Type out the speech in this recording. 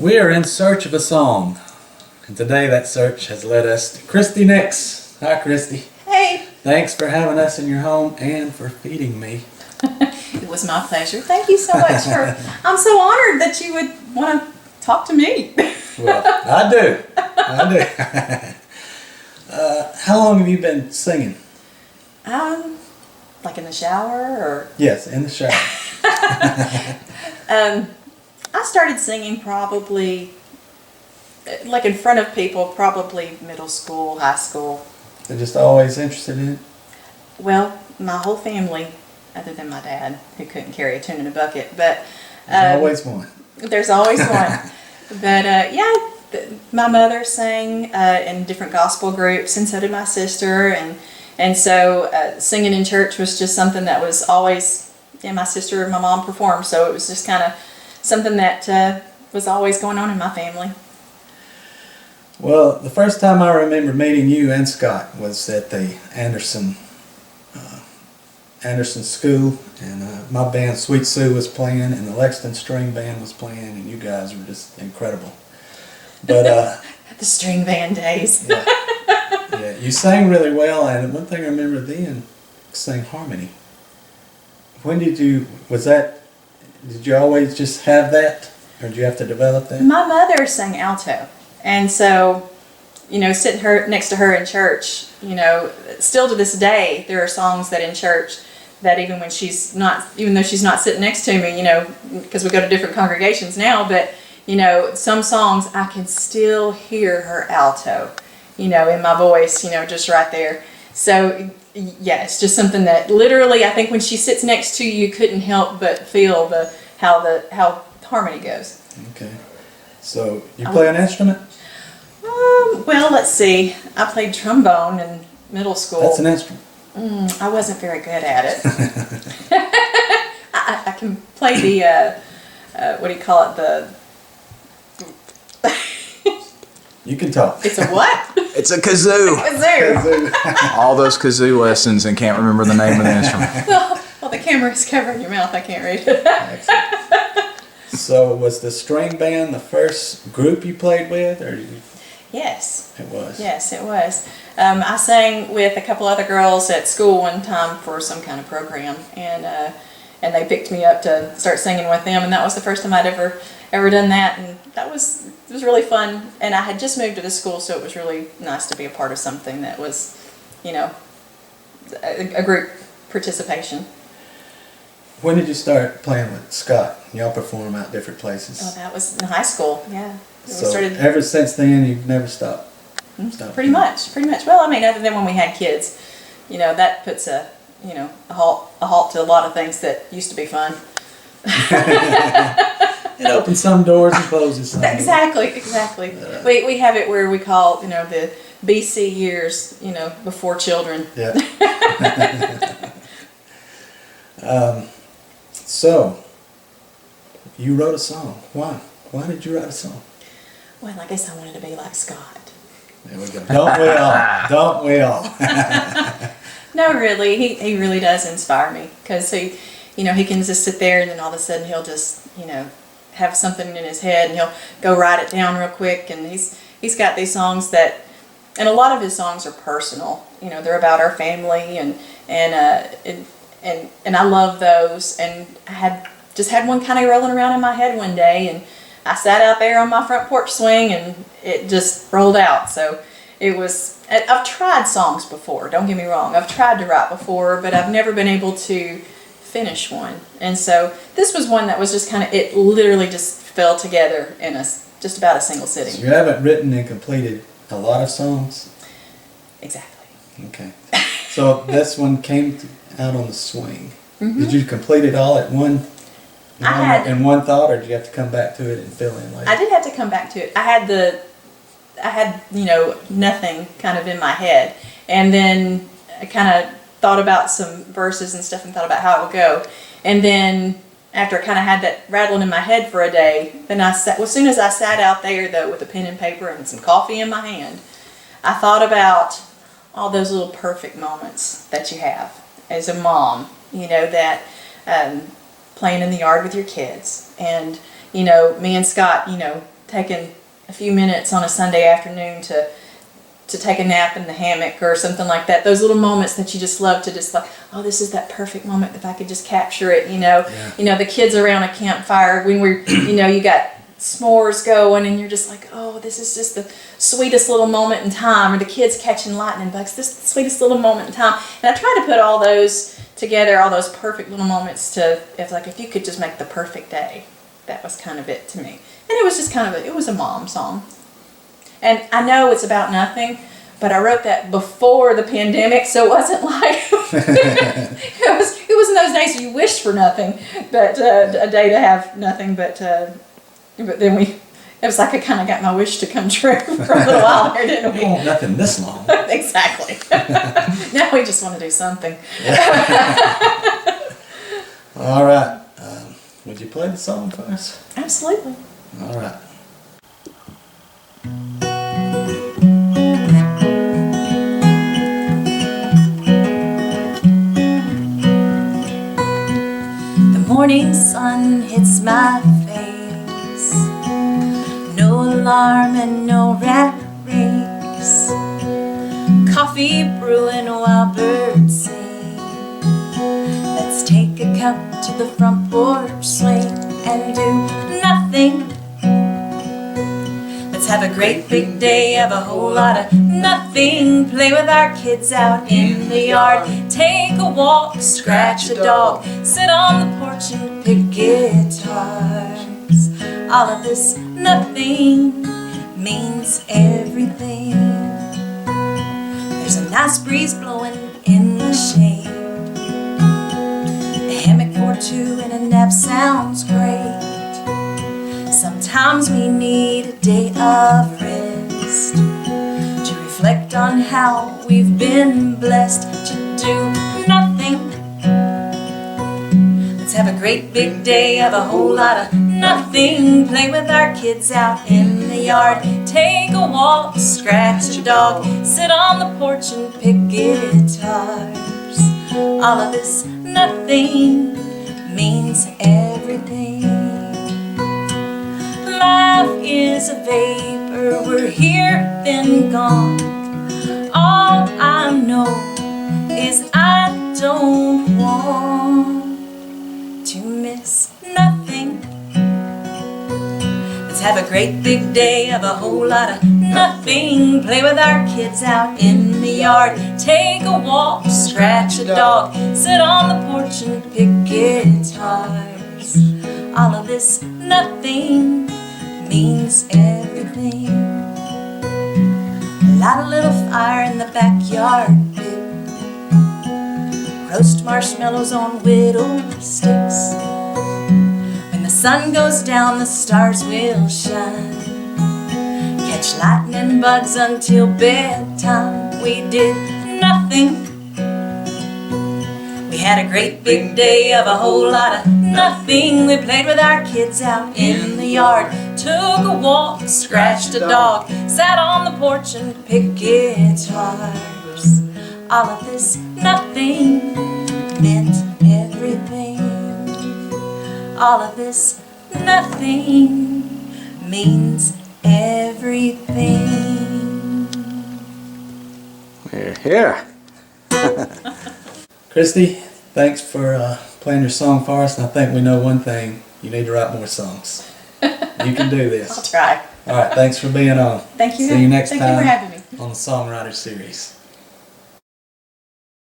We are in search of a song, and today that search has led us to Kristi Nix. Hi, Kristi. Hey. Thanks for having us in your home and for feeding me. It was my pleasure. Thank you so much for. I'm so honored that you would want to talk to me. Well, I do. How long have you been singing? Like in the shower or? Yes, in the shower. I started singing probably, like in front of people, probably middle school, high school. They're just always interested in it? Well, my whole family, other than my dad, who couldn't carry a tune in a bucket, but There's always one. There's always one. But my mother sang in different gospel groups, and so did my sister, and so singing in church was just something that was always. Yeah, my sister and my mom performed, so it was just kind of something that was always going on in my family. Well, the first time I remember meeting you and Scott was at the Anderson School, and my band Sweet Sue was playing, and the Lexington String Band was playing, and you guys were just incredible. But the string band days. yeah, you sang really well, and one thing I remember then, sang harmony. When did you? Did you always just have that, or did you have to develop that? My mother sang alto, and so, sitting next to her in church, still to this day, there are songs that in church that even though she's not sitting next to me, because we go to different congregations now, but some songs I can still hear her alto, in my voice, just right there. So yeah, it's just something that literally I think when she sits next to you, you couldn't help but feel how harmony goes. Okay, so you play an instrument? Well, let's see. I played trombone in middle school. That's an instrument. I wasn't very good at it. I can play the what do you call it? The You can talk. It's a what? It's a kazoo. Kazoo. All those kazoo lessons and can't remember the name of the instrument. Well, the camera is covering your mouth. I can't read it. Excellent. So, was the string band the first group you played with, or did you? Yes. It was. Yes, it was. I sang with a couple other girls at school one time for some kind of program, and they picked me up to start singing with them, and that was the first time I'd ever done that, and it was really fun. And I had just moved to the school, so it was really nice to be a part of something that was, a group participation. When did you start playing with Scott? Y'all perform out different places. Oh, that was in high school. Yeah. So ever since then, you've never stopped. Pretty much. Well, I mean, other than when we had kids, that puts a halt to a lot of things that used to be fun. It opens some doors and closes some. Exactly. We have it where we call, the BC years, before children. Yeah. So, you wrote a song. Why? Why did you write a song? Well, I guess I wanted to be like Scott. There we go. Don't we all? Don't we all? No, really, he really does inspire me, because he can just sit there and then all of a sudden he'll just, have something in his head and he'll go write it down real quick, and he's got these songs and a lot of his songs are personal. They're about our family, and I love those. And I had one kind of rolling around in my head one day, and I sat out there on my front porch swing, and it just rolled out. So it was. I've tried songs before. Don't get me wrong. I've tried to write before, but I've never been able to finish one. And so this was one that was just kind of. It literally just fell together in just about a single sitting. So you haven't written and completed a lot of songs? Exactly. Okay. So this one came out on the swing. Mm-hmm. Did you complete it all at in one thought, or did you have to come back to it and fill in later? I did have to come back to it. I had nothing kind of in my head, and then I kind of thought about some verses and stuff and thought about how it would go, and then after I kind of had that rattling in my head for a day, then as soon as I sat out there though with a pen and paper and some coffee in my hand, I thought about all those little perfect moments that you have as a mom, that playing in the yard with your kids, and me and Scott, taken a few minutes on a Sunday afternoon to take a nap in the hammock or something like that. Those little moments that you just love to just like, oh, this is that perfect moment if I could just capture it, you know. Yeah. You know, the kids around a campfire when we're, you know, you got s'mores going and you're just like, oh, this is just the sweetest little moment in time. Or the kids catching lightning bugs, this is the sweetest little moment in time. And I try to put all those together, all those perfect little moments to, if you could just make the perfect day. That was kind of it to me. And it was just kind of, it was a mom song. And I know it's about nothing, but I wrote that before the pandemic, so it wasn't like, it was in those days you wished for nothing, but a day to have nothing, but then it was like I kind of got my wish to come true for a little while there, didn't we? We want nothing this long. Exactly. Now we just want to do something. All right. Would you play the song for us? Absolutely. All right. The morning sun hits my face. No alarm and no rat race. Coffee brewing while birds sing. Let's take a cup to the front porch swing and do nothing. Let's have a great big day, have a whole lot of nothing. Play with our kids out in the yard. Take a walk, scratch a dog. Sit on the porch and pick guitars. All of this nothing means everything. There's a nice breeze blowing in the shade. A hammock for two and a nap sounds great. Sometimes we need a day of rest to reflect on how we've been blessed to do nothing. Let's have a great big day of a whole lot of nothing. Play with our kids out in the yard. Take a walk, scratch a dog. Sit on the porch and pick guitars. All of this nothing means everything. Life is a vapor, we're here then gone. All I know is I don't want to miss nothing. Let's have a great big day of a whole lot of nothing. Play with our kids out in the yard. Take a walk, scratch a dog. Sit on the porch and pick guitars. All of this nothing means everything. Light a little fire in the backyard pit. Roast marshmallows on whittled sticks. When the sun goes down, the stars will shine. Catch lightning bugs until bedtime. We did nothing. We had a great big day of a whole lot of nothing. We played with our kids out in the yard. Took a walk, scratched a dog. Sat on the porch and picked guitars. All of this nothing meant everything. All of this nothing means everything. We're here. Kristi, thanks for playing your song for us. And I think we know one thing. You need to write more songs. You can do I'll this. try. All right, thanks for being on. Thank you. See you next Thank time you for having me. on the Songwriter series.